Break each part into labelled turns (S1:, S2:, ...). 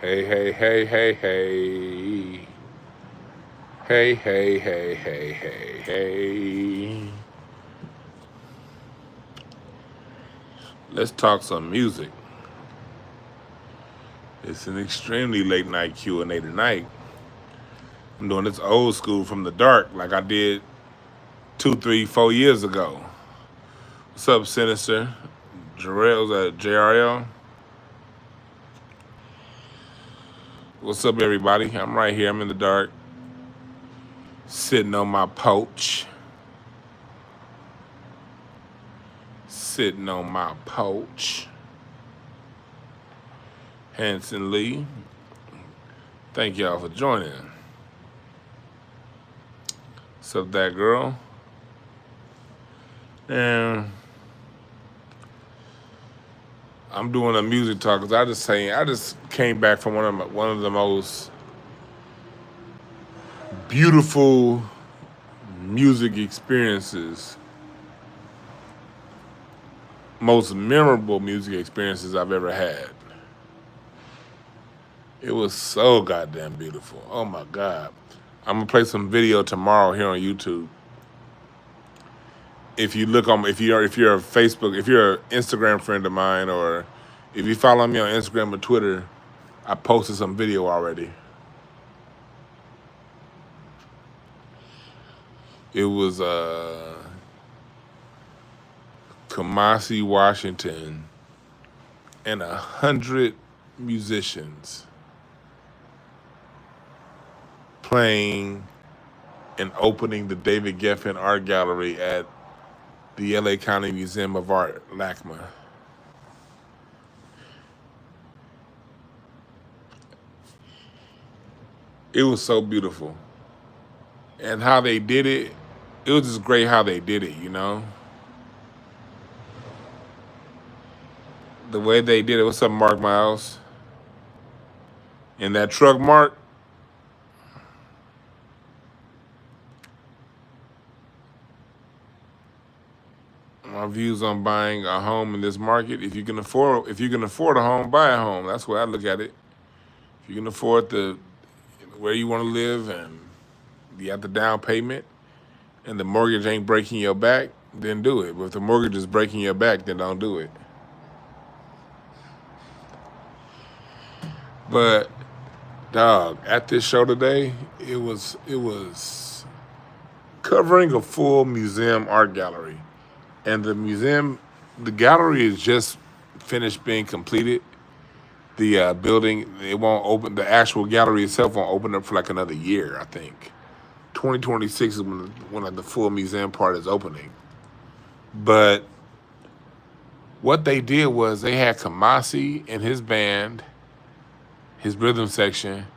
S1: Hey, hey, hey, hey, hey. Hey, hey, hey, hey, hey, hey. Let's talk some music. It's an extremely late night Q&A tonight. I'm doing this old school from the dark like I did 2, 3, 4 years ago. What's up, Sinister? Jarrell's at JRL. What's up, everybody? I'm right here. I'm in the dark, sitting on my pouch. Sitting on my pouch. Hanson Lee, thank y'all for joining. What's up, that girl? And I'm doing a music talk because I just came back from one of the most beautiful music experiences, most memorable music experiences I've ever had. It was so goddamn beautiful. Oh my God. I'm gonna play some video tomorrow here on YouTube. If you look on, if you're a Facebook, if you're an Instagram friend of mine, or if you follow me on Instagram or Twitter, I posted some video already. It was Kamasi, Washington, and 100 musicians playing and opening the David Geffen Art Gallery at the LA County Museum of Art, LACMA. It was so beautiful. And how they did it, it was just great how they did it, you know? The way they did it. What's up, Mark Miles? And that truck, Mark? My views on buying a home in this market. If you can afford a home, buy a home. That's the way I look at it. If you can afford where you want to live and you have the down payment and the mortgage ain't breaking your back, then do it. But if the mortgage is breaking your back, then don't do it. But dog, at this show today, it was covering a full museum art gallery. And the gallery is just finished being completed. The building, it won't open, the actual gallery itself won't open up for like another year, I think. 2026 is when the full museum part is opening. But what they did was they had Kamasi and his band, his rhythm section.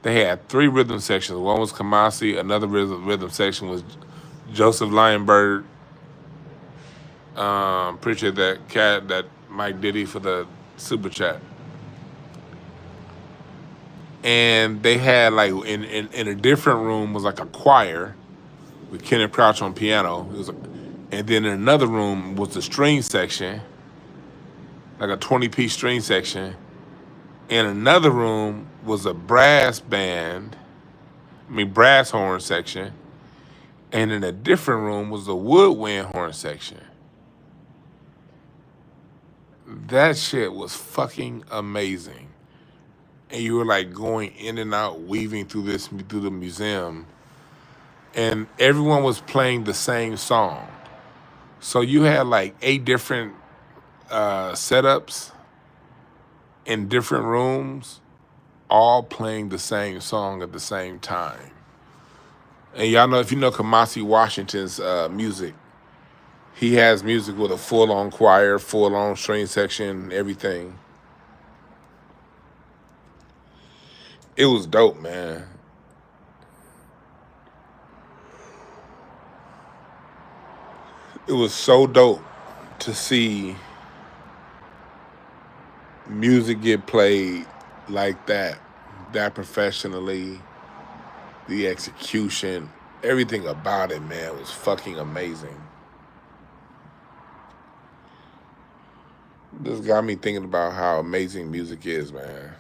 S1: They had 3 rhythm sections. One was Kamasi, another rhythm section was Joseph Lionberg. Appreciate that Mike Diddy for the super chat. And they had like in a different room was like a choir with Kenneth Crouch on piano. And then in another room was the string section, like a 20-piece string section. In another room was a brass horn section. And in a different room was the woodwind horn section. That shit was fucking amazing. And you were like going in and out, weaving through the museum. And everyone was playing the same song. So you had like 8 different setups in different rooms, all playing the same song at the same time. And y'all know, if you know Kamasi Washington's music, he has music with a full-on choir, full-on string section, everything. It was dope, man. It was so dope to see music get played like that professionally. The execution, everything about it, man, was fucking amazing. This got me thinking about how amazing music is, man.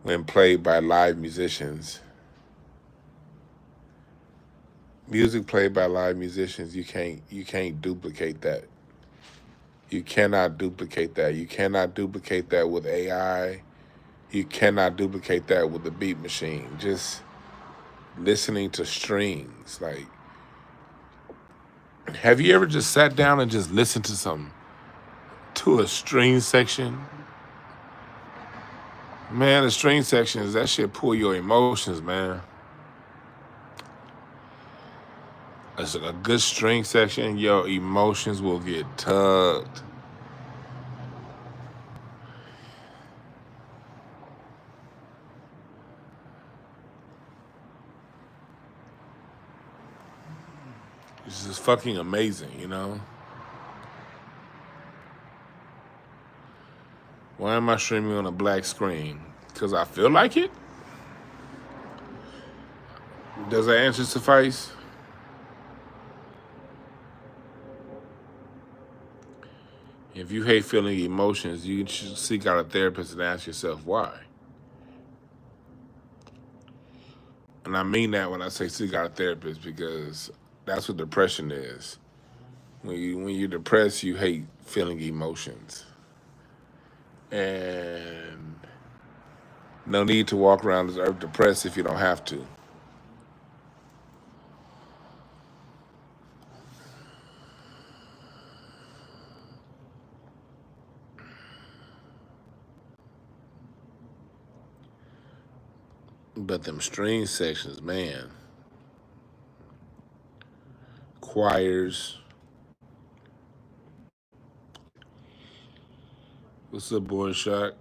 S1: when played by live musicians. Music played by live musicians, you can't duplicate that. You cannot duplicate that. You cannot duplicate that with AI. You cannot duplicate that with the beat machine. Just listening to strings. Like, have you ever just sat down and just listened to a string section? Man, the string sections, that shit pull your emotions, man. It's a good string section, your emotions will get tugged. It's just fucking amazing, you know? Why am I streaming on a black screen? Because I feel like it? Does that answer suffice? If you hate feeling emotions, you should seek out a therapist and ask yourself why. And I mean that when I say seek out a therapist, because that's what depression is. When you're depressed, you hate feeling emotions. And no need to walk around this earth depressed if you don't have to. But them string sections, man. Choirs. What's up, boy Shot?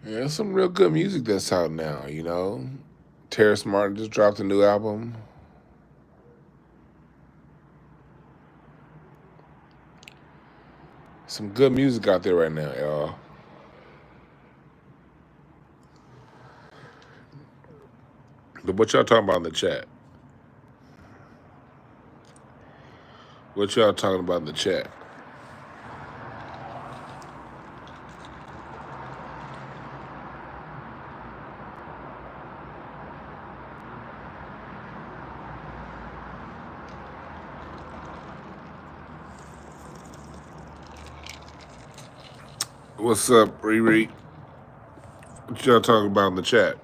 S1: Yeah, there's some real good music that's out now, you know? Terrace Martin just dropped a new album. Some good music out there right now, y'all. But what y'all talking about in the chat? What y'all talking about in the chat? What's up, Riri? What y'all talking about in the chat?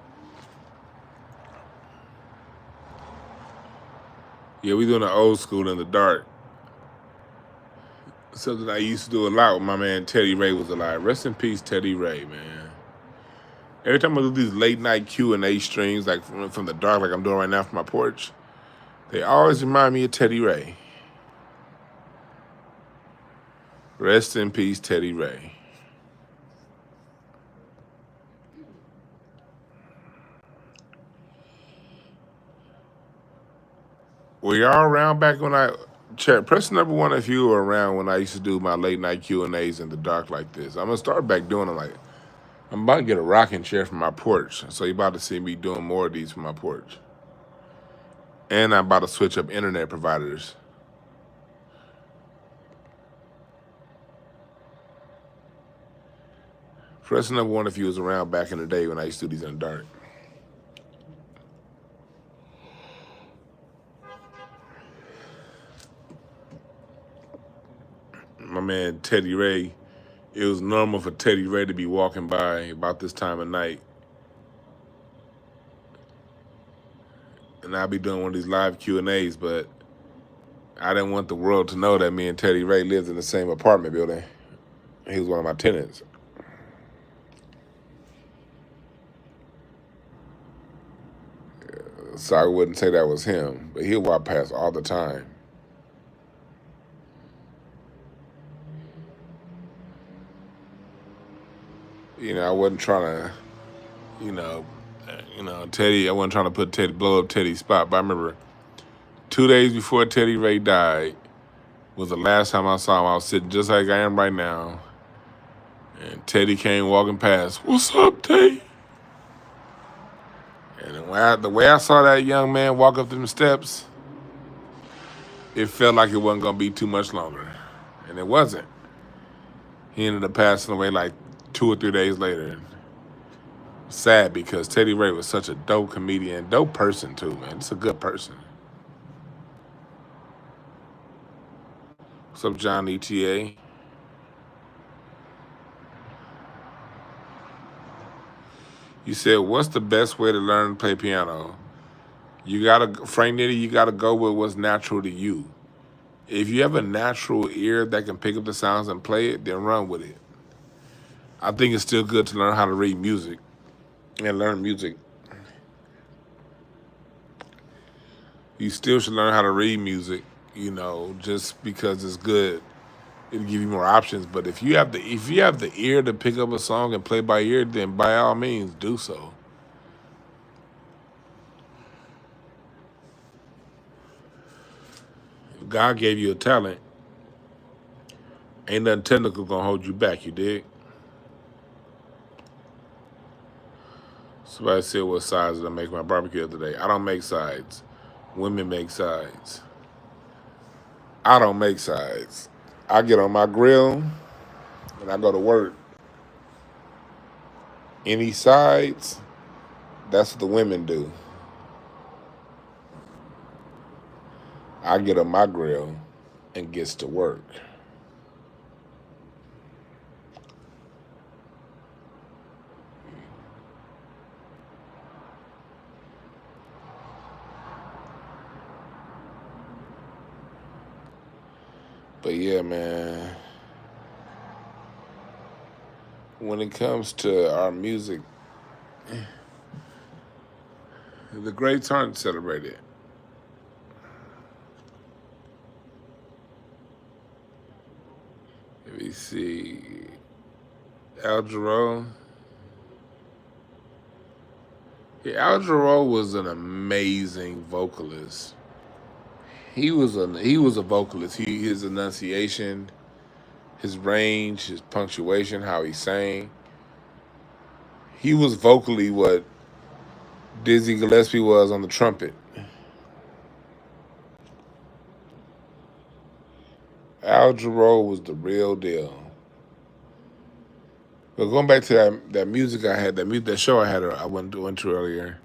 S1: Yeah, we doing the old school in the dark. Something I used to do a lot when my man Teddy Ray was alive. Rest in peace, Teddy Ray, man. Every time I do these late night Q&A streams, like from the dark, like I'm doing right now from my porch, they always remind me of Teddy Ray. Rest in peace, Teddy Ray. Were y'all around back when press number 1 if you were around when I used to do my late night Q&As in the dark like this. I'm gonna start back doing them. Like, I'm about to get a rocking chair from my porch, so you're about to see me doing more of these from my porch. And I'm about to switch up internet providers. Press number 1 if you was around back in the day when I used to do these in the dark. My man Teddy Ray, it was normal for Teddy Ray to be walking by about this time of night. And I'd be doing one of these live Q&As, but I didn't want the world to know that me and Teddy Ray lived in the same apartment building. He was one of my tenants. So I wouldn't say that was him, but he'll walk past all the time. You know, I wasn't trying to, Teddy, I wasn't trying to blow up Teddy's spot, but I remember 2 days before Teddy Ray died was the last time I saw him. I was sitting just like I am right now, and Teddy came walking past. What's up, Teddy? And the way I saw that young man walk up them steps, it felt like it wasn't gonna be too much longer. and it wasn't. He ended up passing away like 2 or 3 days later. Sad because Teddy Ray was such a dope comedian, dope person too, man. Just a good person. What's up, John ETA? You said, what's the best way to learn to play piano? You gotta, Frank Nitty, you gotta go with what's natural to you. If you have a natural ear that can pick up the sounds and play it, then run with it. I think it's still good to learn how to read music and learn music. You still should learn how to read music, just because it's good. It'll give you more options. But if you have the ear to pick up a song and play by ear, then by all means do so. If God gave you a talent, ain't nothing technical gonna hold you back, you dig? Somebody said, what sides did I make my barbecue the other day? I don't make sides. Women make sides. I don't make sides. I get on my grill and I go to work. Any sides, that's what the women do. I get on my grill and gets to work. But yeah, man, when it comes to our music, the greats aren't celebrated. Let me see. Al Jarreau. Yeah, Al Jarreau was an amazing vocalist. He was a vocalist. His enunciation, his range, his punctuation, how he sang. He was vocally what Dizzy Gillespie was on the trumpet. Al Jarreau was the real deal. But going back to that music I had, that show I went to earlier,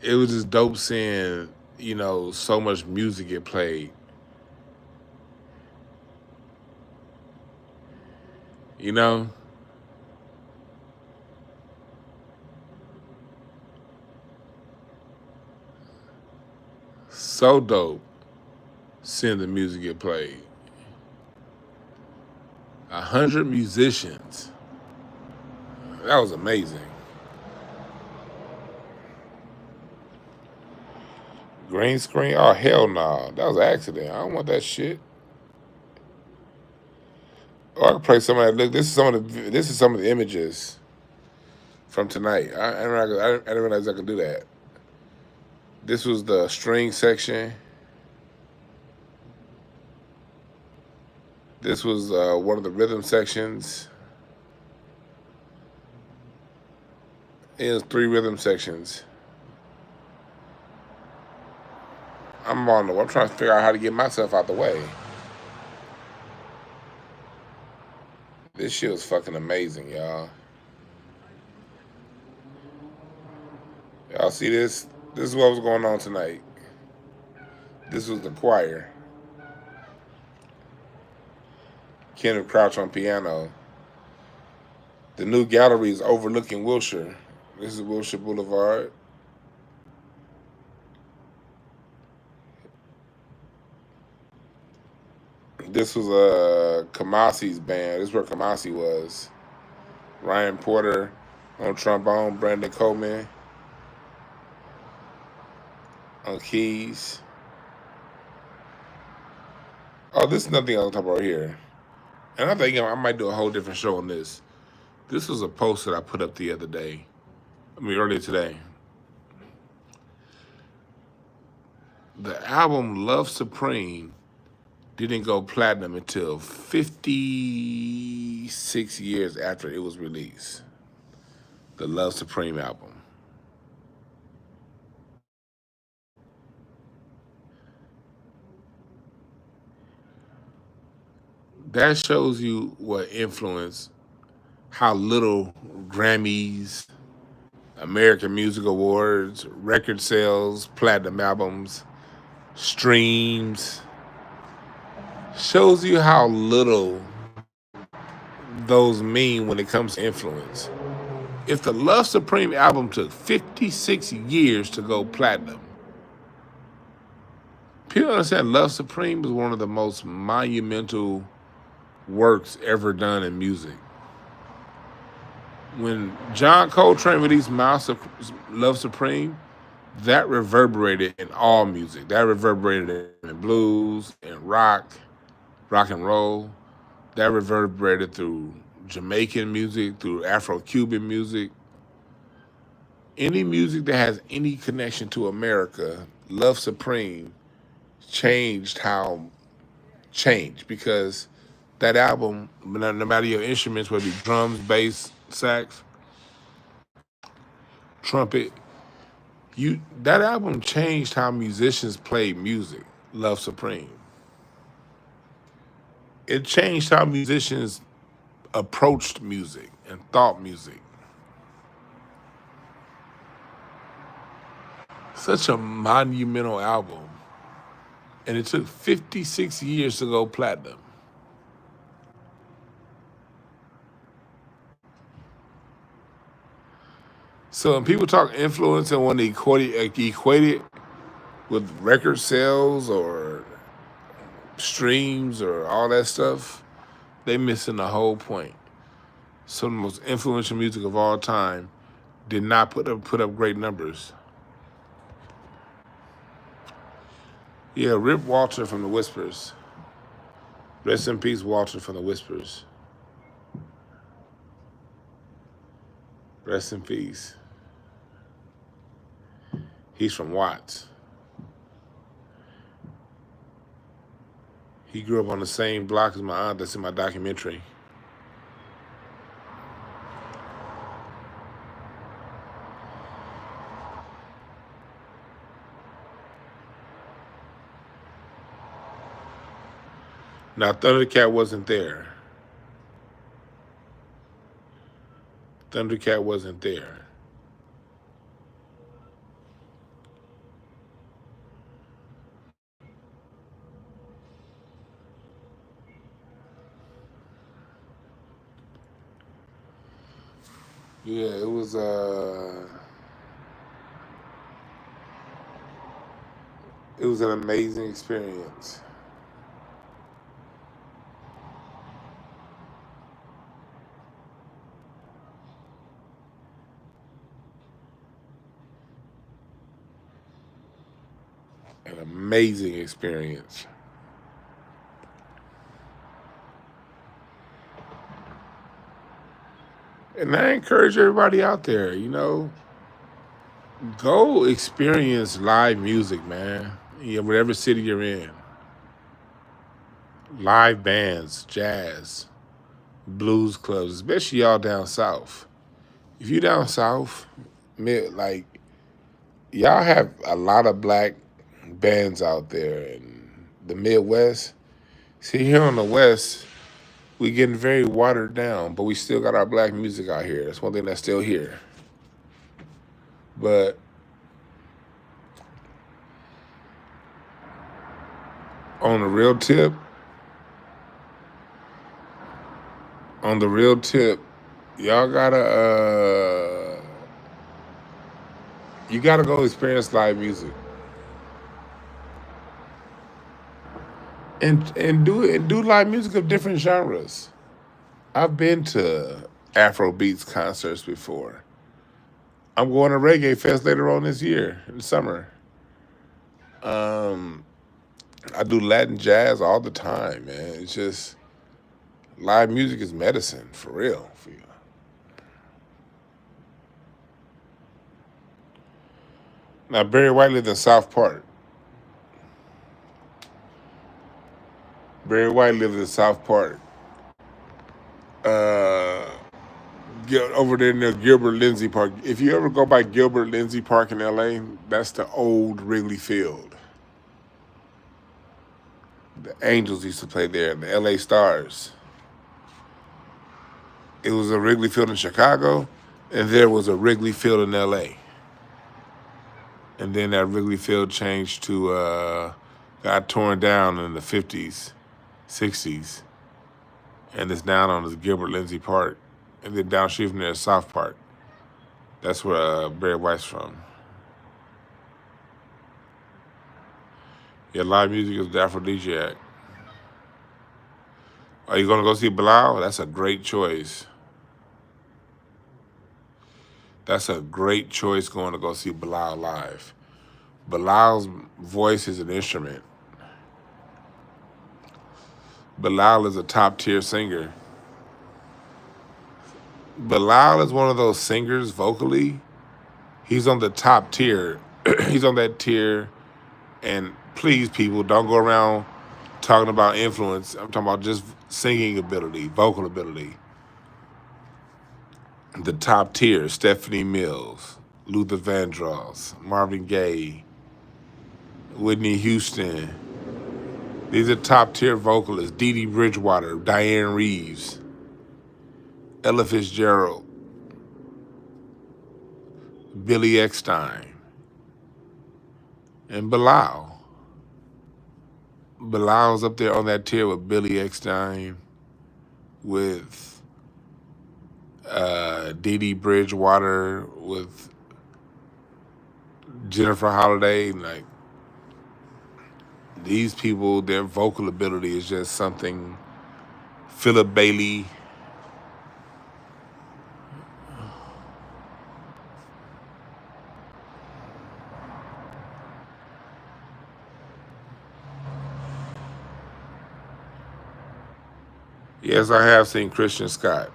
S1: it was just dope seeing, so much music get played. You know? So dope seeing the music get played. 100 musicians. That was amazing. Green screen? Oh, hell no. Nah. That was an accident. I don't want that shit. Oh, I can play some of that. Look, this is some of the images from tonight. I didn't realize I could do that. This was the string section. This was one of the rhythm sections. It was 3 rhythm sections. I'm trying to figure out how to get myself out the way. This shit was fucking amazing, y'all. Y'all see this? This is what was going on tonight. This was the choir. Kenneth Crouch on piano. The new gallery is overlooking Wilshire. This is Wilshire Boulevard. This was Kamasi's band. This is where Kamasi was. Ryan Porter on trombone. Brandon Coleman on keys. Oh, this is nothing I'll talk about here. And I think I might do a whole different show on this. This was a post that I put up the other day. Earlier today. The album Love Supreme didn't go platinum until 56 years after it was released. The Love Supreme album. That shows you what influence, how little Grammys, American Music Awards, record sales, platinum albums, streams, shows you how little those mean when it comes to influence. If the Love Supreme album took 56 years to go platinum, people understand Love Supreme is one of the most monumental works ever done in music. When John Coltrane released Love Supreme, that reverberated in all music. That reverberated in blues, in rock and roll. That reverberated through Jamaican music, through Afro-Cuban music. Any music that has any connection to America, Love Supreme changed because that album, no matter your instruments, whether it be drums, bass, sax, trumpet, that album changed how musicians played music, Love Supreme. It changed how musicians approached music and thought music. Such a monumental album. And it took 56 years to go platinum. So when people talk influence and want to equate it with record sales or streams or all that stuff, they missing the whole point. Some of the most influential music of all time did not put up great numbers. Yeah, Rip Walter from the Whispers. Rest in peace, Walter from the Whispers. Rest in peace. He's from Watts. He grew up on the same block as my aunt that's in my documentary. Now, Thundercat wasn't there. Thundercat wasn't there. Yeah, it was an amazing experience. An amazing experience. And I encourage everybody out there, go experience live music, man. Whatever city you're in. Live bands, jazz, blues clubs, especially y'all down south. If you down south, like y'all have a lot of black bands out there in the Midwest. See, here on the West, we getting very watered down, but we still got our black music out here. That's one thing that's still here. But on the real tip, y'all you gotta go experience live music. And do live music of different genres. I've been to Afro beats concerts before. I'm going to Reggae Fest later on this year in the summer. I do Latin jazz all the time, man. It's just live music is medicine for real for you. Now Barry White lived in South Park. Barry White lived in South Park. Over there near Gilbert Lindsay Park. If you ever go by Gilbert Lindsay Park in LA, that's the old Wrigley Field. The Angels used to play there, the LA Stars. It was a Wrigley Field in Chicago, and there was a Wrigley Field in LA. And then that Wrigley Field changed to, got torn down in the 50s, 60s. And it's now known as Gilbert Lindsay Park. And then down street from there is South Park. That's where Barry White's from. Yeah, live music is the aphrodisiac. Are you going to go see Bilal? That's a great choice. That's a great choice going to go see Bilal live. Bilal's voice is an instrument. Bilal is a top-tier singer. Bilal is one of those singers vocally. He's on the top tier. He's on that tier. And please, people, don't go around talking about influence. I'm talking about just singing ability, vocal ability. The top tier: Stephanie Mills, Luther Vandross, Marvin Gaye, Whitney Houston. These are top tier vocalists: Dee Dee Bridgewater, Diane Reeves, Ella Fitzgerald, Billy Eckstine, and Bilal. Bilal's up there on that tier with Billy Eckstine, with Dee Dee Bridgewater, with Jennifer Holliday. Like, these people, their vocal ability is just something. Philip Bailey. Yes, I have seen Christian Scott.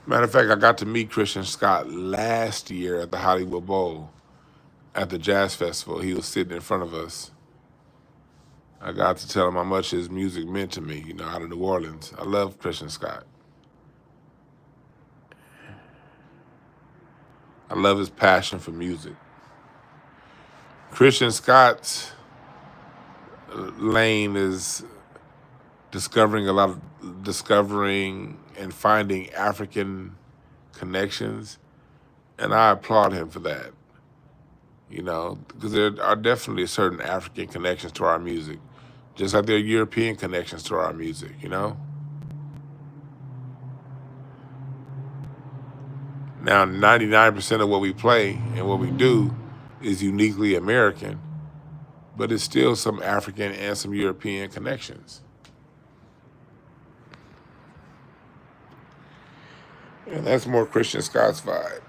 S1: Matter of fact, I got to meet Christian Scott last year at the Hollywood Bowl at the Jazz Festival. He was sitting in front of us. I got to tell him how much his music meant to me, out of New Orleans. I love Christian Scott. I love his passion for music. Christian Scott's lane is discovering and finding African connections, and I applaud him for that. Because there are definitely certain African connections to our music, just like there are European connections to our music. Now, 99% of what we play and what we do is uniquely American, but it's still some African and some European connections. And that's more Christian Scott's vibe.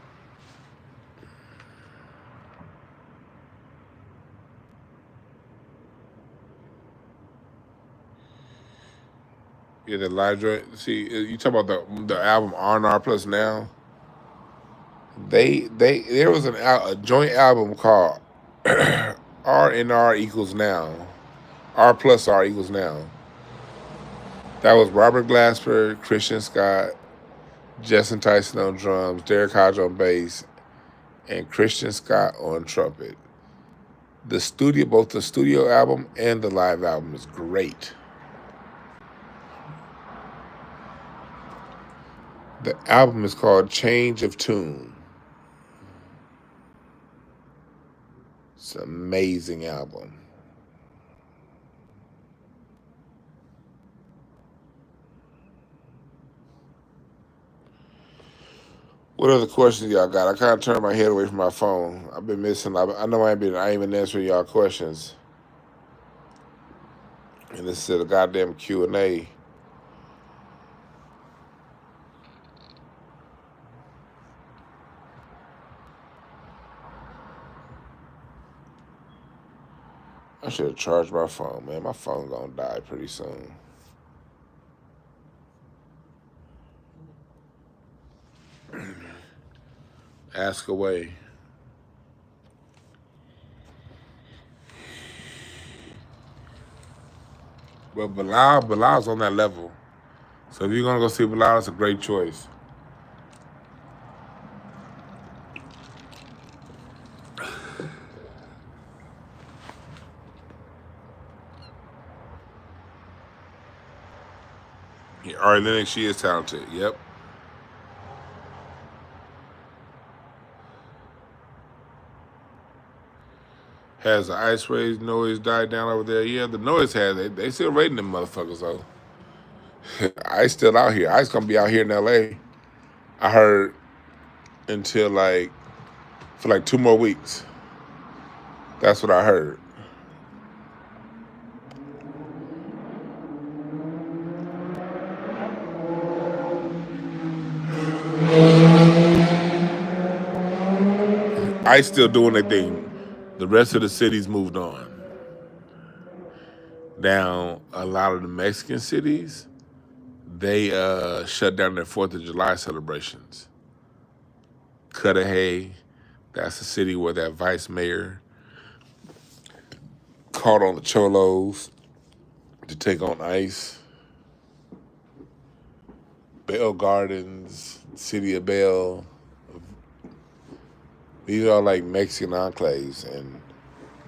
S1: Yeah, the live joint. See, you talk about the album R&R Plus Now. There was a joint album called R&R equals Now, R plus R equals Now. That was Robert Glasper, Christian Scott, Justin Tyson on drums, Derek Hodge on bass, and Christian Scott on trumpet. Both the studio album and the live album is great. The album is called Change of Tune. It's an amazing album. What other questions y'all got? I kind of turned my head away from my phone. I've been missing. I know I ain't been answering y'all questions. And this is a goddamn Q&A. I should have charged my phone, man. My phone gonna die pretty soon. Ask away. But Bilal's on that level. So if you're gonna go see Bilal, it's a great choice. Ari Lennox, she is talented. Yep. Has the ice rage noise died down over there? Yeah, the noise has. They still raiding them motherfuckers though. Ice still out here. Ice gonna be out here in LA. I heard until like for like 2 more weeks. That's what I heard. Ice still doing their thing. The rest of the cities moved on. Now, a lot of the Mexican cities, they shut down their 4th of July celebrations. Cudahy, that's the city where that vice mayor called on the Cholos to take on ICE. Bell Gardens, City of Bell. These are like Mexican enclaves, and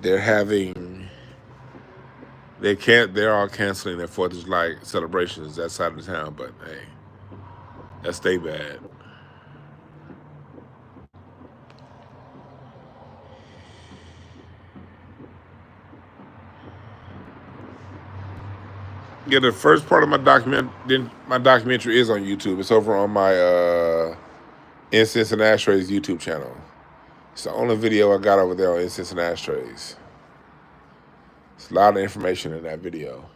S1: they're having they're all canceling their 4th of July celebrations that side of the town, but hey, that's they bad. Yeah, the first part of my documentary is on YouTube. It's over on my Incense and Ashtrays YouTube channel. It's the only video I got over there on Incense and Ashtrays. It's a lot of information in that video.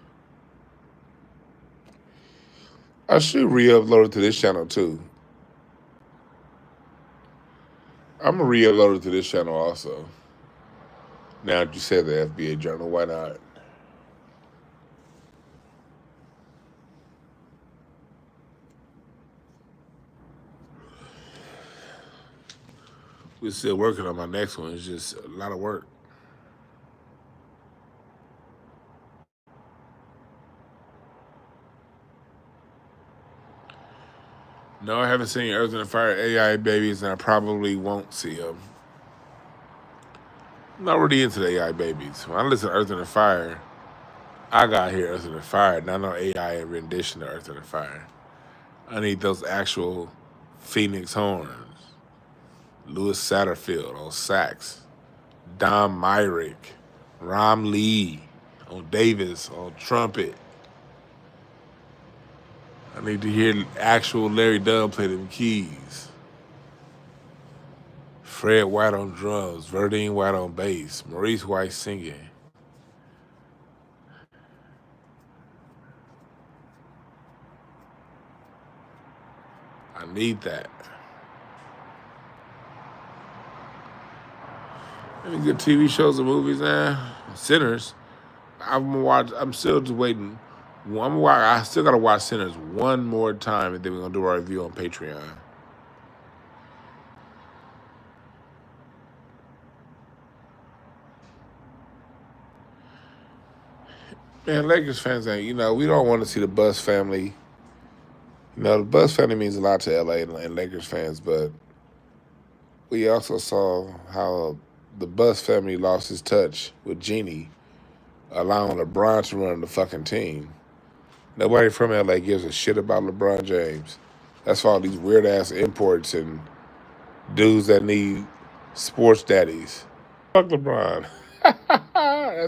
S1: I should re-upload it to this channel too. I'm gonna re-upload it to this channel also. Now that you said the FBA journal, why not? We're still working on my next one. It's just a lot of work. No, I haven't seen Earth and Fire AI babies, and I probably won't see them. I'm not really into the AI babies. When I listen to Earth and Fire, I got here Earth and Fire, not no AI rendition of Earth and Fire. I need those actual Phoenix horns. Louis Satterfield on sax. Don Myrick. Ram Lee on Davis on trumpet. I need to hear actual Larry Dunn play them keys. Fred White on drums, Verdine White on bass, Maurice White singing. I need that. Any good TV shows and movies now? Sinners. I'm still just waiting. I still gotta watch Sinners one more time, and then we're gonna do our review on Patreon. Man, Lakers fans ain't. We don't want to see the Bus family. The Bus family means a lot to LA and Lakers fans, but we also saw how the Bus family lost his touch with Jeannie, allowing LeBron to run the fucking team. Nobody from LA gives a shit about LeBron James. That's why all these weird ass imports and dudes that need sports daddies. Fuck LeBron.